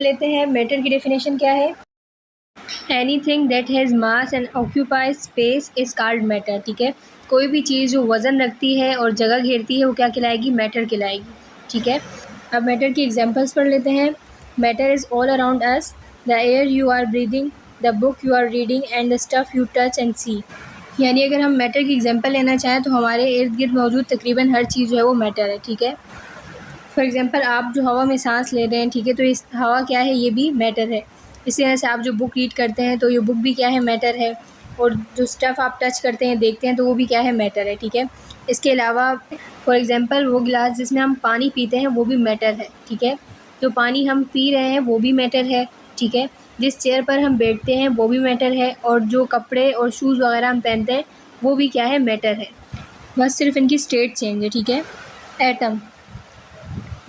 लेते हैं मैटर की डेफिनेशन क्या है। Anything that has mass and occupies space is called matter. ठीक है, कोई भी चीज़ जो वज़न रखती है और जगह घेरती है वो क्या कहलाएगी, मैटर कहलाएगी। ठीक है, अब मैटर की एग्जांपल्स पढ़ लेते हैं। Matter is all around us, the air you are breathing, the book you are reading and the stuff you touch and see. यानी अगर हम मैटर की एग्जांपल लेना चाहें तो हमारे इर्द गिर्द मौजूद तकरीबन हर चीज़ जो है वो मैटर है। ठीक है, फॉर एग्जांपल आप जो हवा में सांस ले रहे हैं, ठीक है, तो इस हवा क्या है, ये भी मैटर है। इसी तरह से आप जो बुक रीड करते हैं तो ये बुक भी क्या है, मैटर है। और जो स्टफ़ आप टच करते हैं, देखते हैं, तो वो भी क्या है, मैटर है। ठीक है, इसके अलावा फॉर एग्जांपल वो गिलास जिसमें हम पानी पीते हैं वो भी मैटर है। ठीक है, जो पानी हम पी रहे हैं वो भी मैटर है। ठीक है, जिस चेयर पर हम बैठते हैं वो भी मैटर है, और जो कपड़े और शूज़ वगैरह हम पहनते हैं वो भी क्या है, मैटर है। बस सिर्फ इनकी स्टेट चेंज है। ठीक है, atom,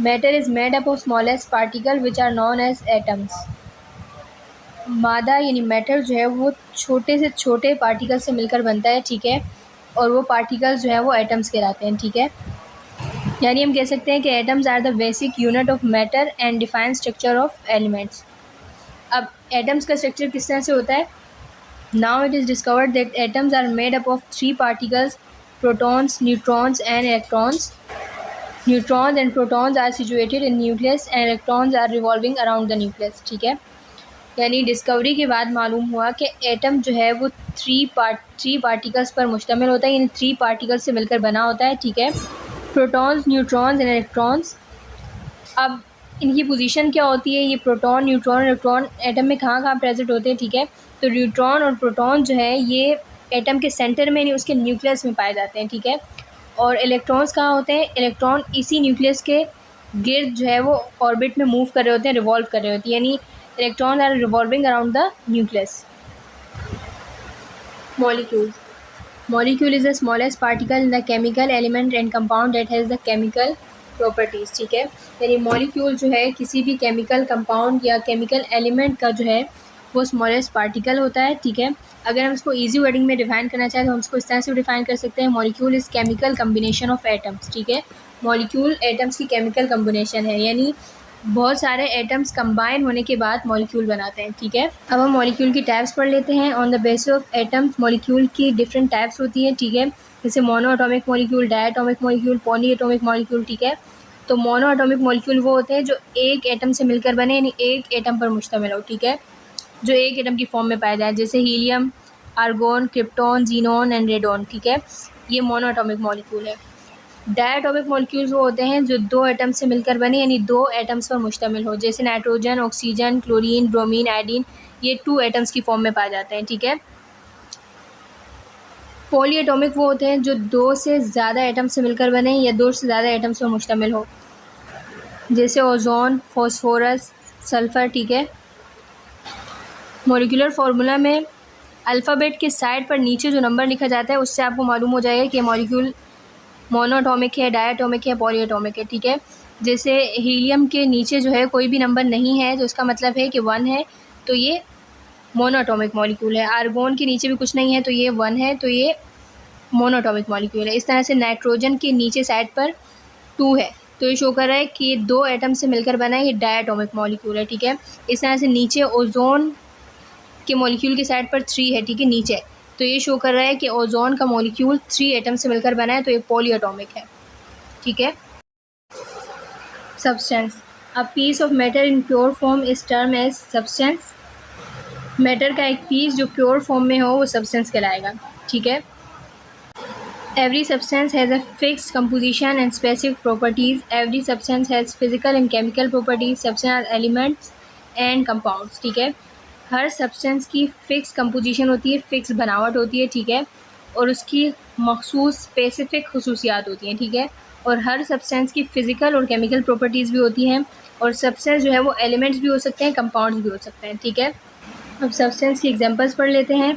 matter is made up of smallest particle which are known as atoms. मादा यानी मैटर जो है वो छोटे से छोटे पार्टिकल से मिलकर बनता है। ठीक है, और वो पार्टिकल्स जो है वो एटम्स कहलाते हैं। ठीक है, यानी हम कह सकते हैं कि atoms are the basic unit of matter and define structure of elements. अब एटम्स का स्ट्रक्चर किस तरह से होता है। Now it is discovered that atoms are made up of 3 particles, protons, neutrons and electrons. Neutrons and protons are situated in nucleus and electrons are revolving around the nucleus. ठीक है, यानी discovery के बाद मालूम हुआ कि एटम जो है वो 3 पार्टिकल्स पर मुश्तमिल होता है, यानी 3 पार्टिकल्स से मिलकर बना होता है। ठीक है, प्रोटॉन्स, न्यूट्रॉन्स एंड इलेक्ट्रॉन्स। अब इनकी पोजीशन क्या होती है, ये प्रोटॉन, न्यूट्रॉन, इलेक्ट्रॉन एटम में कहाँ कहाँ प्रेजेंट होते हैं। ठीक है, तो न्यूट्रॉन और प्रोटॉन जो है ये एटम के सेंटर में, यानी उसके न्यूक्लियस में पाए जाते हैं। ठीक है, और इलेक्ट्रॉन्स कहाँ होते हैं, इलेक्ट्रॉन इसी न्यूक्लियस के गिर्द जो है वो ऑर्बिट में मूव कर रहे होते हैं, रिवॉल्व कर रहे होते हैं, यानी electron are revolving around the nucleus. Molecule, molecule is the smallest particle in the chemical element and compound that has the chemical properties. ठीक है, यानी मॉलिक्यूल जो है किसी भी केमिकल कंपाउंड या केमिकल एलिमेंट का जो है वो स्मॉलेस्ट पार्टिकल होता है। ठीक है, अगर हम इसको इजी वर्डिंग में डिफाइन करना चाहें तो हम इसको इस तरह से डिफाइन कर सकते हैं, molecule is chemical combination of atoms. ठीक है, मॉलिक्यूल एटम्स की केमिकल कम्बिनेशन है, यानी बहुत सारे एटम्स कंबाइन होने के बाद मॉलिक्यूल बनाते हैं। ठीक है, अब हम मॉलिक्यूल की टाइप्स पढ़ लेते हैं। On the basis of atoms molecule की डिफरेंट टाइप्स होती हैं। ठीक है, जैसे mono atomic molecule, diatomic molecule, poly atomic molecule. ठीक है, तो मोनो एटॉमिक मॉलिक्यूल वो होते हैं जो एक एटम से मिलकर बने, यानी एक एटम पर मुश्तमिल हो। ठीक है, जो एक एटम की फॉर्म में पाए जाए, जैसे helium, argon, krypton, xenon and radon. ठीक है, ये मोनो एटॉमिक मॉलिक्यूल है। डायटॉमिक मॉलिक्यूल्स वो होते हैं जो 2 एटम से मिलकर बने, यानी 2 एटम्स पर मुश्तमिल हो, जैसे nitrogen, oxygen, chlorine, bromine, iodine, ये 2 एटम्स की फॉर्म में पाए जाते हैं। ठीक है, पॉली एटॉमिक वो होते हैं जो 2 से ज़्यादा एटम से मिलकर बने या 2 से ज़्यादा एटम्स पर मुश्तमिल हो, जैसे ओजोन, फॉस्फोरस, सल्फ़र। ठीक है, मॉलिक्यूलर फार्मूला में अल्फ़ाबेट के साइड पर नीचे जो नंबर लिखा जाता है उससे आपको मालूम हो जाएगा कि मॉलिक्यूल मोनोएटॉमिक है, डायटॉमिक है, पॉलीएटॉमिक है। ठीक है, जैसे हीलियम के नीचे जो है कोई भी नंबर नहीं है तो इसका मतलब है कि 1 है, तो ये मोनोएटॉमिक मॉलिक्यूल है। आर्गोन के नीचे भी कुछ नहीं है तो ये 1 है, तो ये मोनोएटॉमिक मॉलिक्यूल है। इस तरह से नाइट्रोजन के नीचे साइड पर 2 है तो ये शो कर रहा है कि ये 2 एटम से मिलकर बना है, ये डायटॉमिक मॉलिक्यूल है। ठीक है, इस तरह से नीचे ओजोन के मॉलिक्यूल की साइड पर 3 है। ठीक है, नीचे, तो ये शो कर रहा है कि ओजोन का मॉलिक्यूल 3 एटम से मिलकर बना है, तो ये पॉलीएटॉमिक है। ठीक है, substance, a piece of matter in pure form is term as substance. Matter का एक पीस जो प्योर फॉर्म में हो वो सब्सटेंस कहलाएगा। ठीक है, every substance has a fixed composition and specific properties. Every substance has physical and chemical properties. Substance are elements and compounds. ठीक है, हर सब्सटेंस की फ़िक्स कंपोजिशन होती है, फ़िक्स बनावट होती है। ठीक है, और उसकी मखसूस स्पेसिफिक खसूसियात होती हैं। ठीक है, और हर सब्सटेंस की फ़िज़िकल और केमिकल प्रॉपर्टीज़ भी होती हैं, और सब्सटेंस जो है वो एलिमेंट्स भी हो सकते हैं, कंपाउंड्स भी हो सकते हैं। ठीक है, अब सब्सटेंस की एग्जांपल्स पढ़ लेते हैं।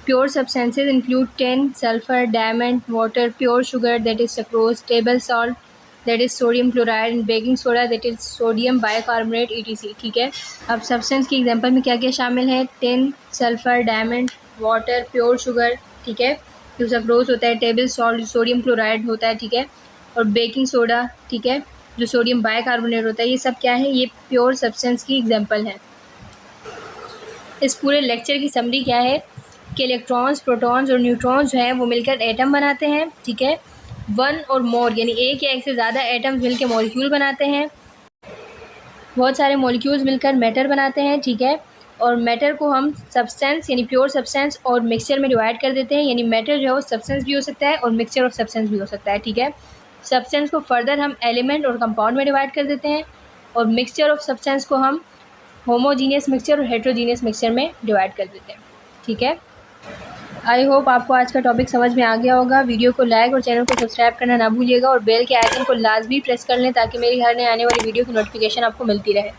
Pure substances include tin, sulphur, diamond, water, pure sugar that is sucrose, table salt that is sodium chloride, and baking soda that is sodium bicarbonate ETC। ठीक है, अब सब्सटेंस की एग्जांपल में क्या क्या शामिल है, tin, sulphur, diamond, water, pure sugar. ठीक है, जो सक्रोज होता है, टेबल सॉल्ट सोडियम क्लोराइड होता है। ठीक है, और बेकिंग सोडा। ठीक है, जो सोडियम बाइकार्बोनेट होता है, ये सब क्या है, ये प्योर सब्सटेंस की एग्जांपल है। इस पूरे लेक्चर की समरी क्या है कि इलेक्ट्रॉन्स, प्रोटॉन्स और न्यूट्रॉन्स जो हैं वो मिलकर एटम बनाते हैं, ठीक है। वन और मोर यानी एक या एक से ज़्यादा एटम्स मिलकर मॉलिक्यूल बनाते हैं। बहुत सारे मॉलिक्यूल्स मिलकर मैटर बनाते हैं, ठीक है। और मैटर को हम सब्सटेंस यानी प्योर सब्सटेंस और मिक्सचर में डिवाइड कर देते हैं, यानी मैटर जो है वो सब्सटेंस भी हो सकता है और मिक्सचर ऑफ सब्सटेंस भी हो सकता है, ठीक है। सब्सटेंस को फर्दर हम एलिमेंट और कंपाउंड में डिवाइड कर देते हैं और मिक्सचर ऑफ सब्सटेंस को हम होमोजीनियस मिक्सचर और हेट्रोजीनियस मिक्सचर में डिवाइड कर देते हैं, ठीक है। आई होप आपको आज का टॉपिक समझ में आ गया होगा। वीडियो को लाइक और चैनल को सब्सक्राइब करना ना भूलिएगा और बेल के आइकन को लाजमी प्रेस कर लें ताकि मेरी हर नए आने वाली वीडियो की नोटिफिकेशन आपको मिलती रहे।